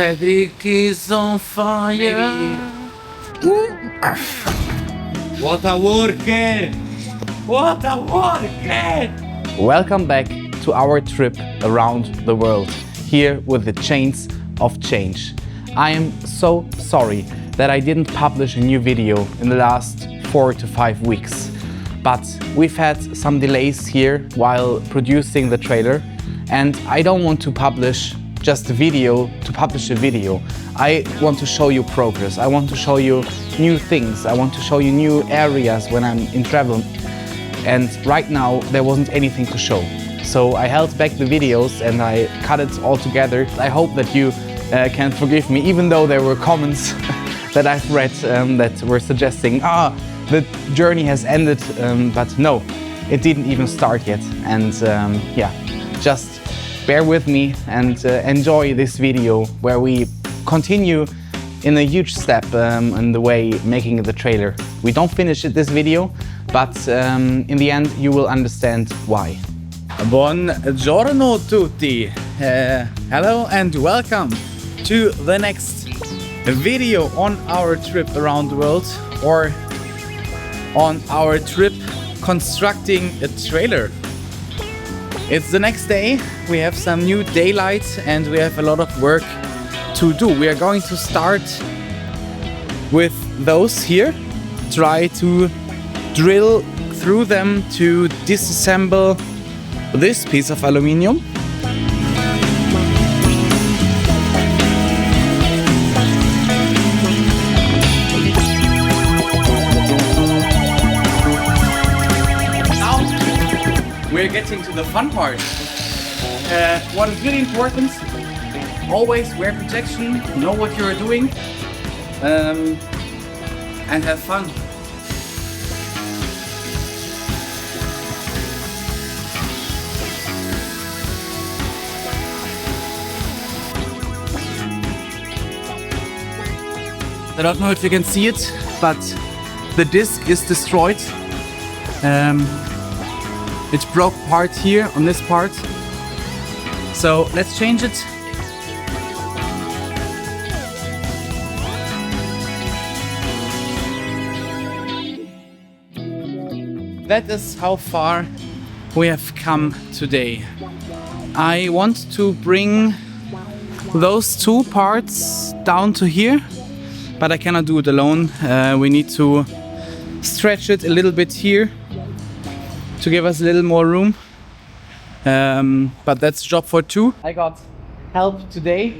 Aesthetic is on fire. What a worker! What a worker! Welcome back to our trip around the world, here with the Chains of Change. I am so sorry that I didn't publish a new video in the last 4 to 5 weeks, but we've had some delays here while producing the trailer, and I don't want to publish just a video to publish a video. I want to show you progress. I want to show you new things. I want to show you new areas when I'm in travel. And right now there wasn't anything to show. So I held back the videos and I cut it all together. I hope that you can forgive me, even though there were comments that I've read that were suggesting, the journey has ended, but no, it didn't even start yet. And yeah, just bear with me and enjoy this video where we continue in a huge step in the way making the trailer. We don't finish this video, but in the end you will understand why. Buongiorno tutti! Hello and welcome to the next video on our trip around the world, or on our trip constructing a trailer. It's the next day, we have some new daylight and we have a lot of work to do. We are going to start with those here, try to drill through them to disassemble this piece of aluminium. We're getting to the fun part. What is really important, always wear protection, know what you're doing, and have fun. I don't know if you can see it, but the disc is destroyed. It broke part here on this part. So let's change it. That is how far we have come today. I want to bring those two parts down to here, but I cannot do it alone. We need to stretch it a little bit here to give us a little more room, but that's job for two. I got help today,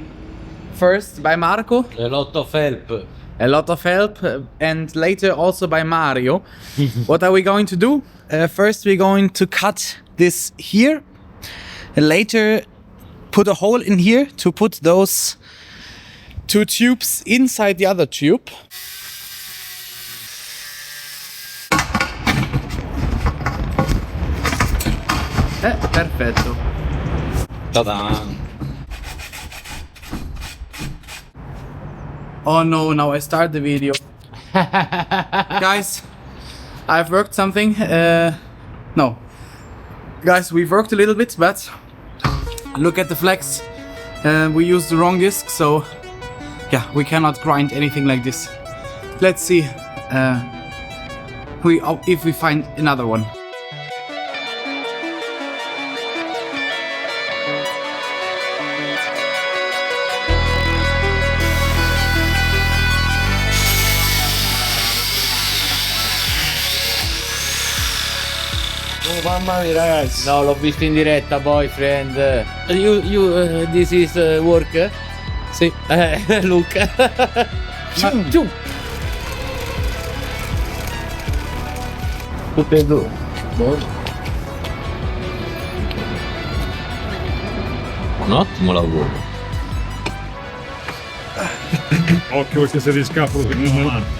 first by Marco. A lot of help. A lot of help, and later also by Mario. What are we going to do? First we're going to cut this here, and later put a hole in here to put those two tubes inside the other tube. Perfetto. Ta-da! Oh no, now I start the video. Guys, I've worked something. No. Guys, we've worked a little bit, but look at the flex. We used the wrong disc, so yeah, we cannot grind anything like this. Let's see if we find another one. Oh, mamma mia ragazzi! No, l'ho visto in diretta, boyfriend. This is work? Sì. Luca. Ciu. Tutte e due. Un ottimo lavoro. Occhio perché se riscappo che non avanti.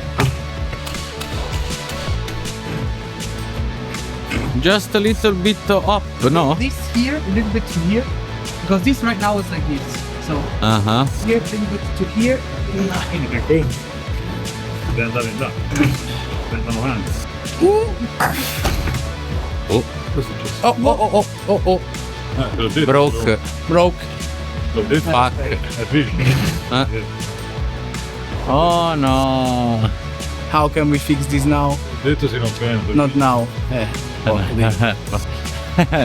Just a little bit up, no? This here, a little bit to here, because this right now is like this. So here, a little bit to here. Deve andare in là. Andano avanti. Oh. Te l'ho detto. Broke. L'ho detto. Fuck. Oh no. How can we fix this now? L'ho detto se non prendo. Not now.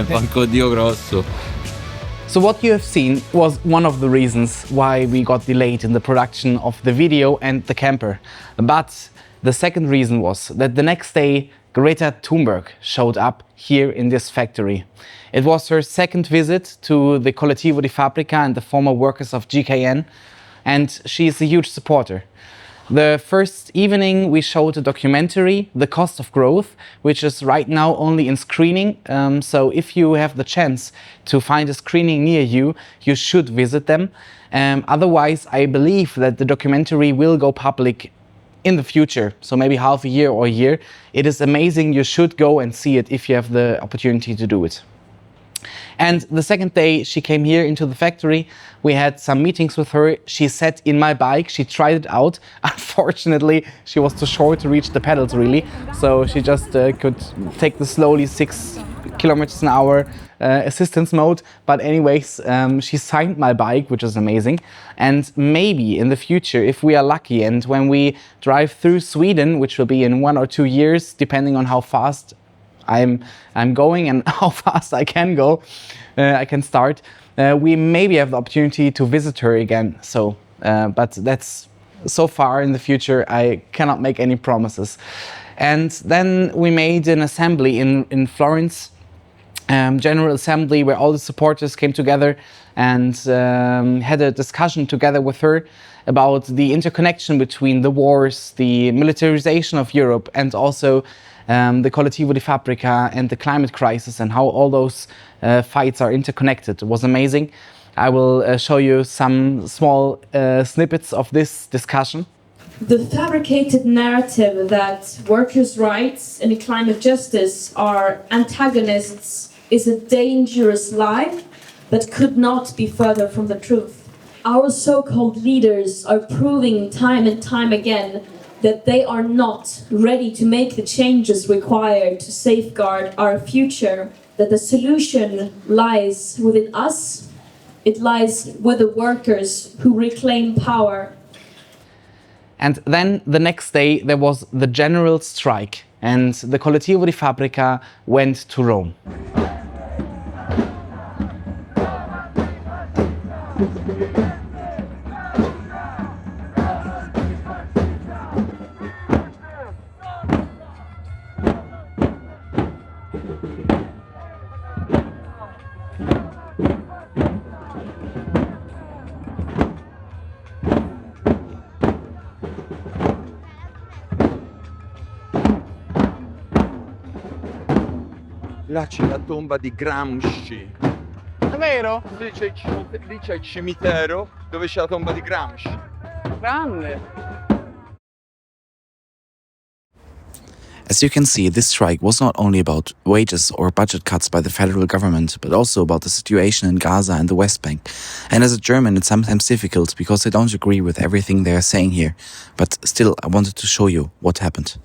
Porco Dio grosso. So what you have seen was one of the reasons why we got delayed in the production of the video and the camper. But the second reason was that the next day Greta Thunberg showed up here in this factory. It was her second visit to the Collettivo di Fabbrica and the former workers of GKN, and she is a huge supporter. The first evening we showed a documentary, The Cost of Growth, which is right now only in screening. So if you have the chance to find a screening near you, you should visit them. Otherwise, I believe that the documentary will go public in the future, so maybe half a year or a year. It is amazing. You should go and see it if you have the opportunity to do it. And the second day she came here into the factory, we had some meetings with her. She sat in my bike, she tried it out. Unfortunately, she was too short to reach the pedals really, so she just could take the slowly 6 kilometers an hour assistance mode. But anyways, she signed my bike, which is amazing. And maybe in the future, if we are lucky and when we drive through Sweden, which will be in 1 or 2 years, depending on how fast I'm going and how fast I can go, I can start. We maybe have the opportunity to visit her again. So, but that's so far in the future. I cannot make any promises. And then we made an assembly in Florence, general assembly where all the supporters came together and had a discussion together with her about the interconnection between the wars, the militarization of Europe, and also the Collettivo di Fabbrica and the climate crisis and how all those fights are interconnected. It was amazing. I will show you some small snippets of this discussion. The fabricated narrative that workers' rights and climate justice are antagonists is a dangerous lie that could not be further from the truth. Our so-called leaders are proving time and time again that they are not ready to make the changes required to safeguard our future, that the solution lies within us, it lies with the workers who reclaim power. And then the next day there was the general strike and the Collettivo di Fabbrica went to Rome. Là c'è la tomba di Gramsci. È vero? Lì c'è il cimitero dove c'è la tomba di Gramsci. Grande. As you can see, this strike was not only about wages or budget cuts by the federal government, but also about the situation in Gaza and the West Bank. And as a German, it's sometimes difficult because I don't agree with everything they are saying here. But still, I wanted to show you what happened.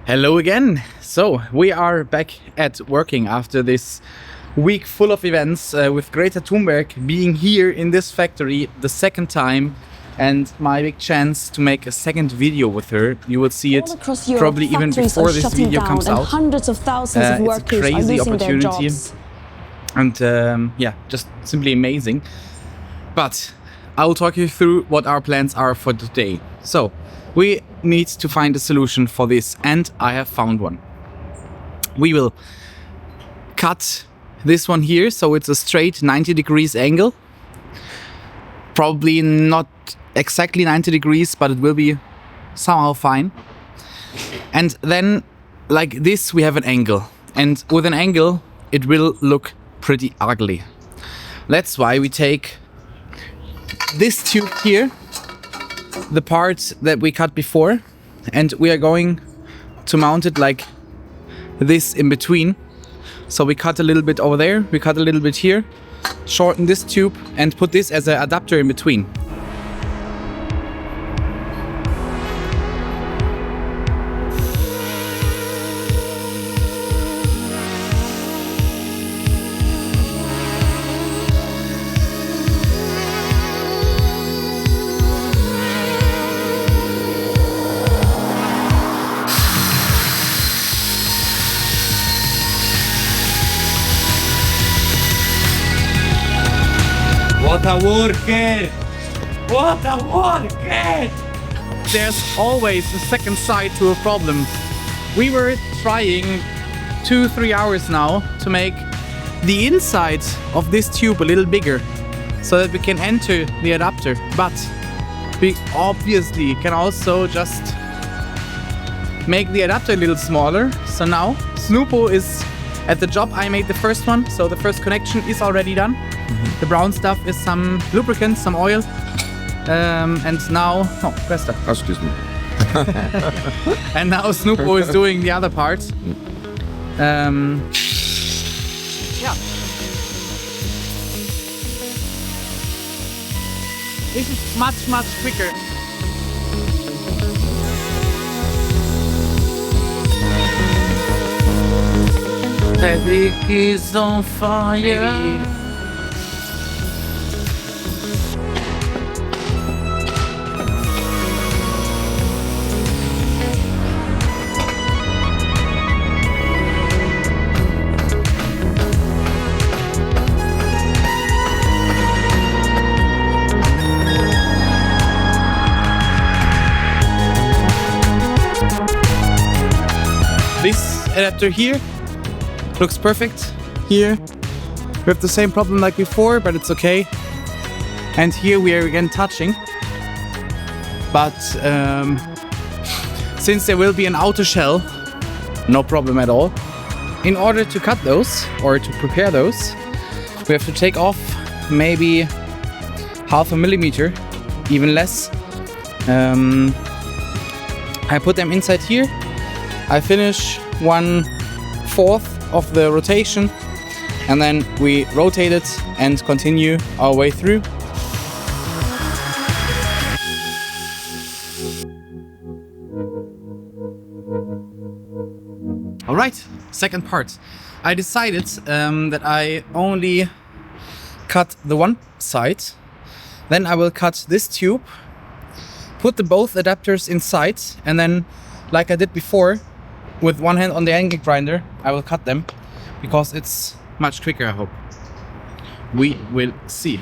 Hello again. So we are back at working after this week full of events with Greta Thunberg being here in this factory the second time, and my big chance to make a second video with her. You will see it probably even before this video comes out. Hundreds of thousands of workers it's a crazy are losing their opportunity, jobs. and yeah, just simply amazing. But I will talk you through what our plans are for today. So we need to find a solution for this, and I have found one. We will cut this one here so it's a straight 90 degrees angle. Probably not exactly 90 degrees, but it will be somehow fine. And then like this we have an angle, and with an angle it will look pretty ugly. That's why we take this tube here the part that we cut before, and we are going to mount it like this in between. So we cut a little bit over there, we cut a little bit here, shorten this tube and put this as an adapter in between. What a worker! What a worker! There's always a second side to a problem. We were trying 2-3 hours now to make the inside of this tube a little bigger so that we can enter the adapter, but we obviously can also just make the adapter a little smaller. So now Snoopo is at the job. I made the first one, so the first connection is already done. The brown stuff is some lubricant, some oil, and now, Questa. Excuse me. And now Snoopo is doing the other part. Yeah. This is much, much quicker. Fabric is on fire. This adapter here looks perfect. Here we have the same problem like before, but it's okay. And here we are again touching. But since there will be an outer shell, no problem at all. In order to cut those or to prepare those, we have to take off maybe 0.5 millimeter, even less. I put them inside here. I finish 1/4 of the rotation and then we rotate it and continue our way through. Alright, second part. I decided that I only cut the one side. Then I will cut this tube, put the both adapters inside, and then, like I did before, with one hand on the angle grinder, I will cut them because it's much quicker, I hope. We will see.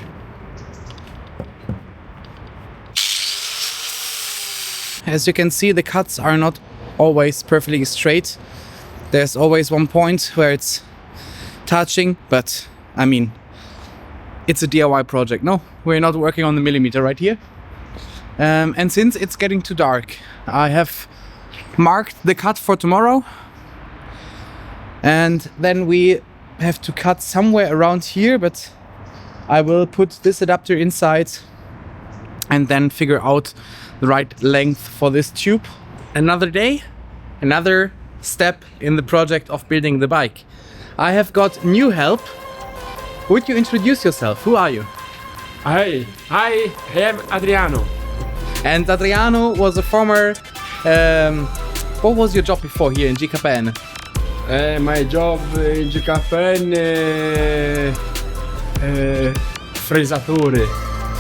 As you can see, the cuts are not always perfectly straight. There's always one point where it's touching, but I mean, it's a DIY project. No, we're not working on the millimeter right here. And since it's getting too dark, I have marked the cut for tomorrow. And then we have to cut somewhere around here, but I will put this adapter inside and then figure out the right length for this tube. Another day, another step in the project of building the bike. I have got new help. Would you introduce yourself? Who are you? Hi, I am Adriano. And Adriano was a former... what was your job before here in GKPN? My job in GKPN fresature.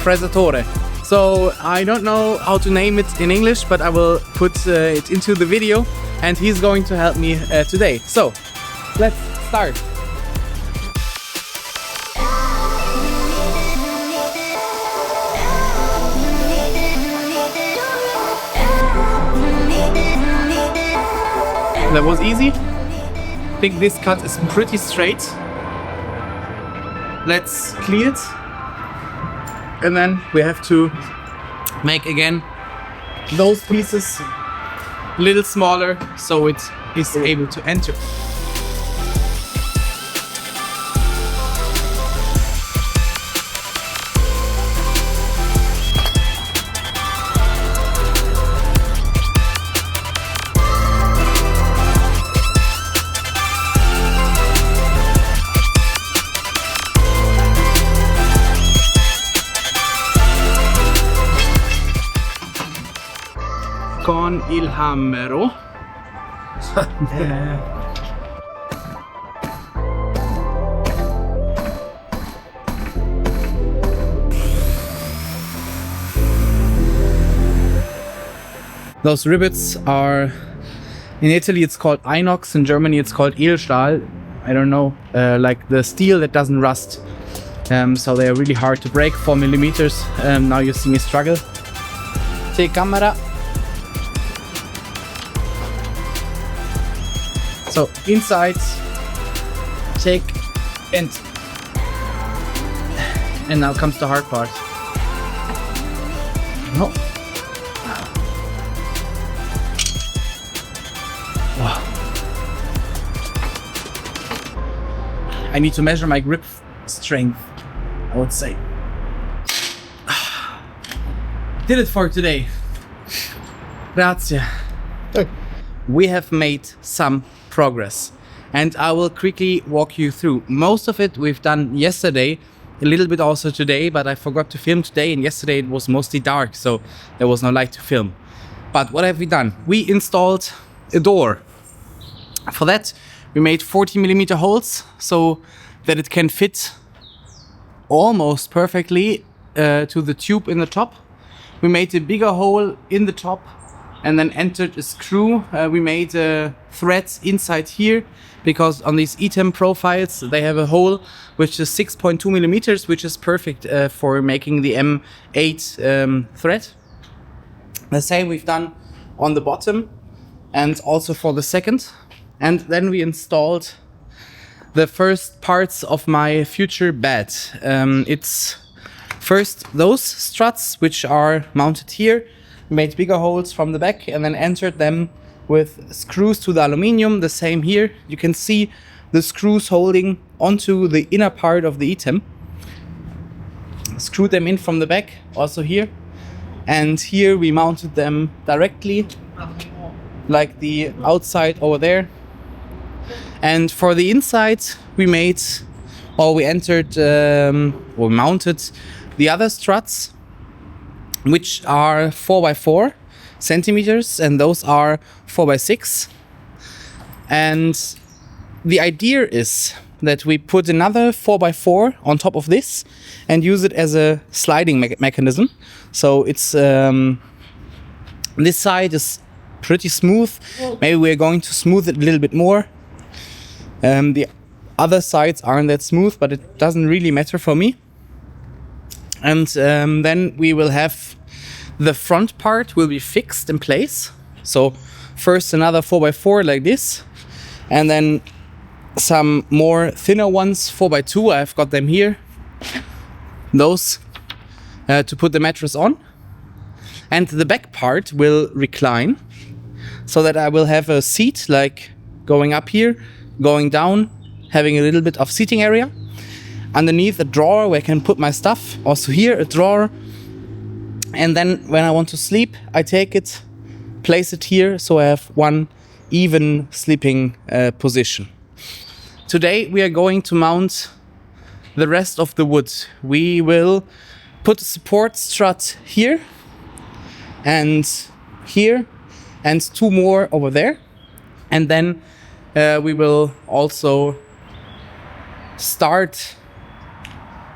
Fresature. So I don't know how to name it in English, but I will put it into the video and he's going to help me today. So let's start. That was easy. I think this cut is pretty straight. Let's clean it. And then we have to make again those pieces a little smaller so it is able to enter. con il hammero. Those rivets are, in Italy it's called inox, in Germany it's called Edelstahl. I don't know, like the steel that doesn't rust. So they are really hard to break, 4 millimeters. Now you see me struggle. Take camera. So inside, take and now comes the hard part. No. I need to measure my grip strength, I would say. Did it for today. Grazie. We have made some progress and I will quickly walk you through. Most of it we've done yesterday, a little bit also today, but I forgot to film today and yesterday it was mostly dark, so there was no light to film. But what have we done? We installed a door. For that, we made 40 millimeter holes so that it can fit almost perfectly to the tube in the top. We made a bigger hole in the top and then entered a screw. We made threads inside here because on these ETEM profiles they have a hole which is 6.2 millimeters, which is perfect for making the M8 thread. The same we've done on the bottom and also for the second. And then we installed the first parts of my future bed. It's first those struts which are mounted here, made bigger holes from the back and then entered them with screws to the aluminium. The same here. You can see the screws holding onto the inner part of the ETEM. Screwed them in from the back, also here. And here we mounted them directly, like the outside over there. And for the inside, we mounted the other struts, which are 4x4 centimeters, and those are 4x6. And the idea is that we put another 4x4 on top of this and use it as a sliding mechanism. So it's this side is pretty smooth. Maybe we're going to smooth it a little bit more. The other sides aren't that smooth, but it doesn't really matter for me. And then we will have the front part will be fixed in place. So first another 4x4 like this, and then some more thinner ones, 4x2. I've got them here. Those to put the mattress on. And the back part will recline so that I will have a seat like going up here, going down, having a little bit of seating area. Underneath a drawer where I can put my stuff. Also here a drawer. And then when I want to sleep, I take it, place it here so I have one even sleeping position. Today we are going to mount the rest of the wood. We will put a support strut here and here and two more over there. And then we will also start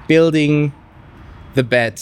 building the bed.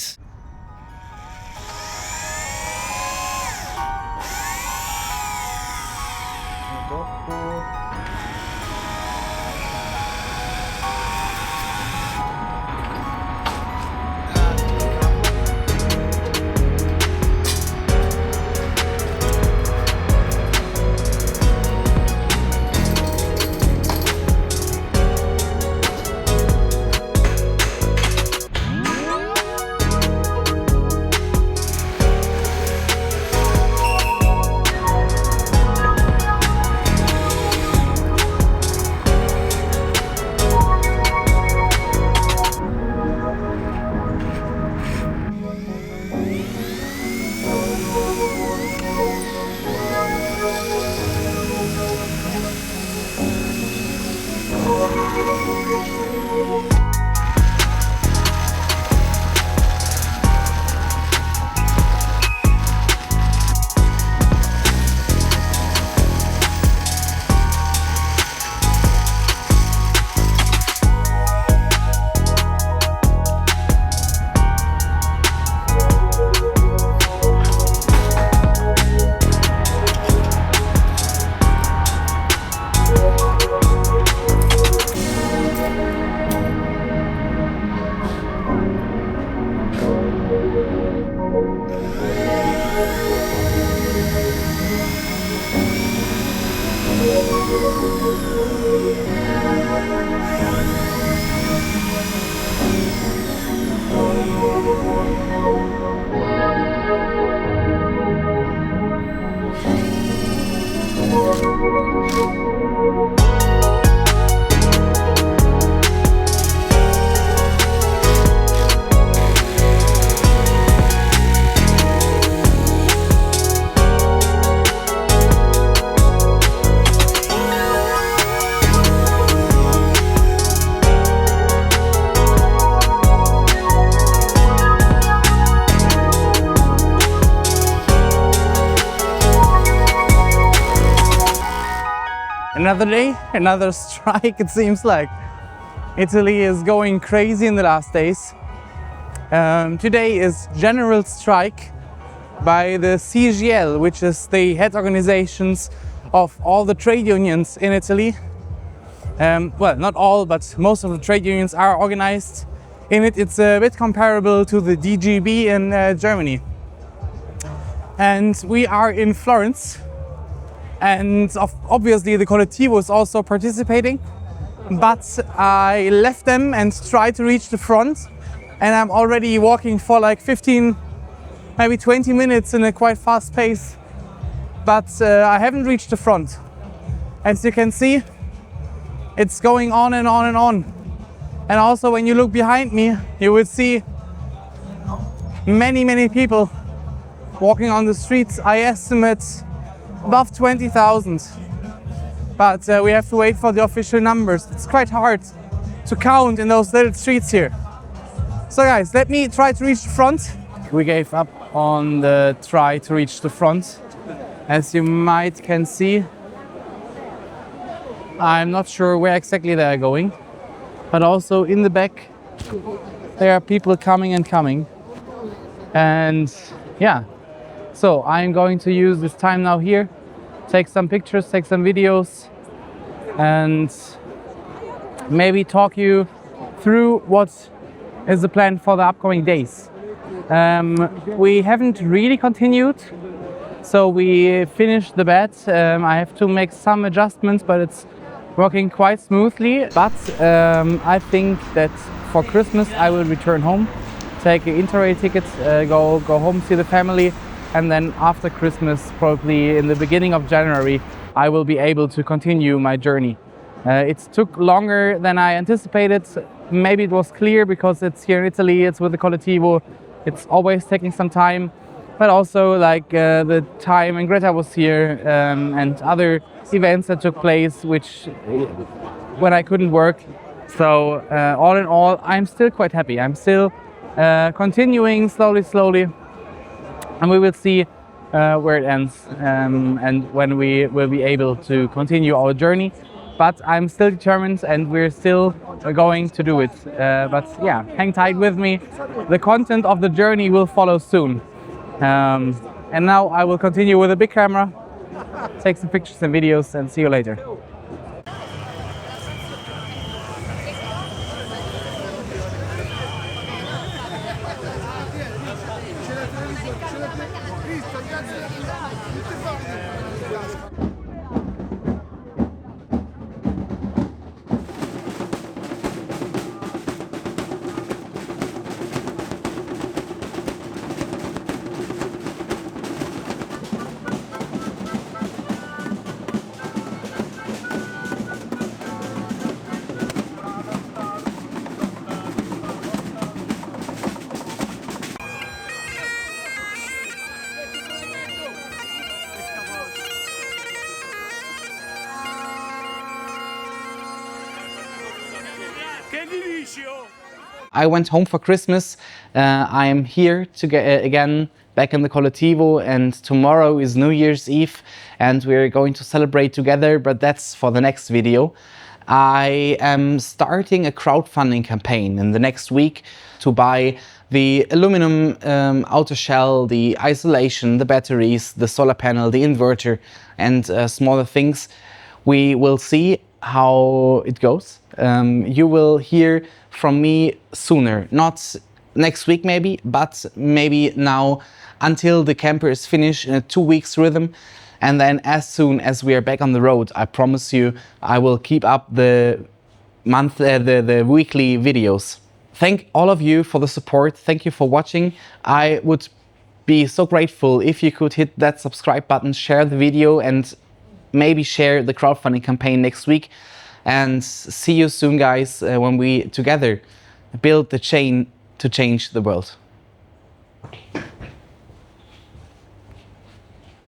Another day, another strike, it seems like. Italy is going crazy in the last days. Today is general strike by the CGL, which is the head organizations of all the trade unions in Italy. Well, not all, but most of the trade unions are organized in it. It's a bit comparable to the DGB in Germany. And we are in Florence. And obviously the collettivo is also participating, but I left them and tried to reach the front, and I'm already walking for like 15, maybe 20 minutes in a quite fast pace, but I haven't reached the front. As you can see, it's going on and on and on. And also when you look behind me, you will see many people walking on the streets. I estimate above 20,000, but we have to wait for the official numbers. It's quite hard to count in those little streets here. So guys, let me try to reach the front. We gave up on the try to reach the front. As you might can see, I'm not sure where exactly they are going, but also in the back there are people coming and coming. And yeah, so I'm going to use this time now here, take some pictures, take some videos, and maybe talk you through what is the plan for the upcoming days. We haven't really continued, so we finished the bed. I have to make some adjustments, but it's working quite smoothly. But I think that for Christmas I will return home, take an Interrail ticket, go home, see the family. And then after Christmas, probably in the beginning of January, I will be able to continue my journey. It took longer than I anticipated. Maybe it was clear because it's here in Italy, it's with the collettivo. It's always taking some time, but also like the time when Greta was here and other events that took place, which when I couldn't work. So all in all, I'm still quite happy. I'm still continuing slowly. And we will see where it ends and when we will be able to continue our journey. But I'm still determined and we're still going to do it. But yeah, hang tight with me. The content of the journey will follow soon. And now I will continue with a big camera, take some pictures and videos, and see you later. I went home for Christmas. I am here to get again back in the collettivo, and tomorrow is New Year's Eve and we're going to celebrate together, but that's for the next video. I am starting a crowdfunding campaign in the next week to buy the aluminum outer shell, the isolation, the batteries, the solar panel, the inverter, and smaller things. We will see how it goes. You will hear from me sooner, not next week maybe, but maybe now until the camper is finished in a 2 weeks rhythm. And then as soon as we are back on the road, I promise you, I will keep up the weekly videos. Thank all of you for the support. Thank you for watching. I would be so grateful if you could hit that subscribe button, share the video, and maybe share the crowdfunding campaign next week. And see you soon, guys, when we together build the chain to change the world.